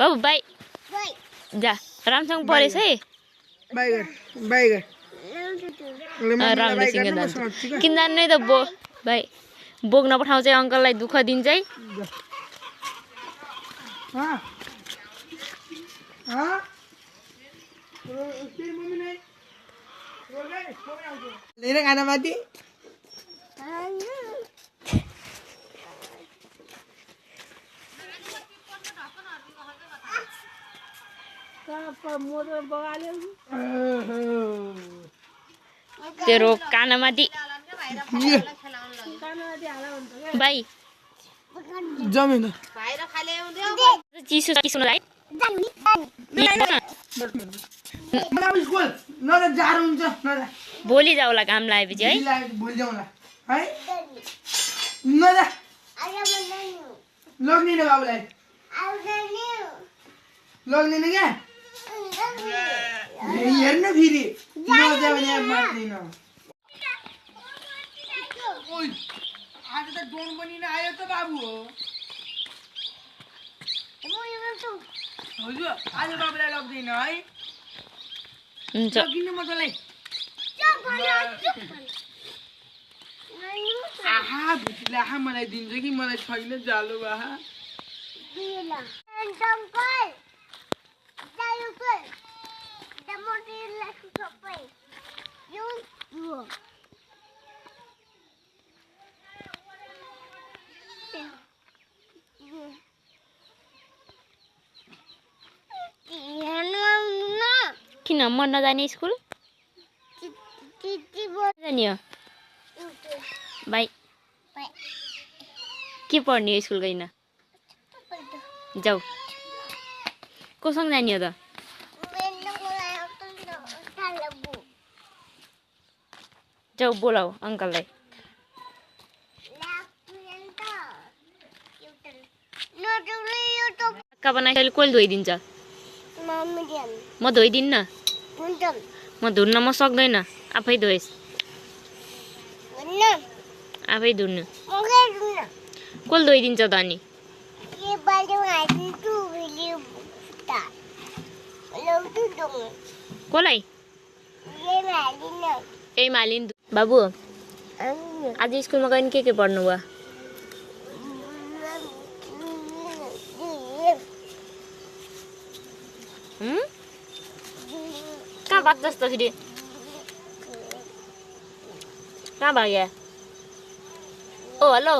बाबु बाई जा रामसँग परेछ है राम्रोसँग जान्छ किन जान्नै त भाइ बोक्न पठाउँछ अङ्कललाई दुःख दिन्छ है खाना माथि तेरो कानामाथि भाइ जमिन चिसो चिसो है जाडो हुन्छ भोलि जाउला काम लागेपछि है भोलि जाउँला है नजा लग्ने न बाबुलाई लग्ने न क्या हेर्नु फेरि नजा भने मान्दिन आज त डोन पनि आयो त बाबु हो हजुर आज बाबुलाई लग्दैन है हुन्छ किन मजालाई आहा भुटीले आहा मलाई दिन्छ कि मलाई छैन जालो आहा किन मन नजाने स्कुल जाने हो भाइ के पढ्ने हो स्कुल गइन जाऊ कोसँग जाने हो त जाऊ बोलाऊ अङ्कललाई पक्का बनाइ कसले धोइदिन्छ म धोइदिन्न म धुन्न म सक्दैन आफै धोएस् आफै धुन्नु कसले धोइदिन्छ त अनि कसलाई ए मालिन बाबु आज स्कुलमा गएर के पढ्नु भयो कहाँ भाग्छस् त फेरि कहाँ भाग्यो ओ हेलो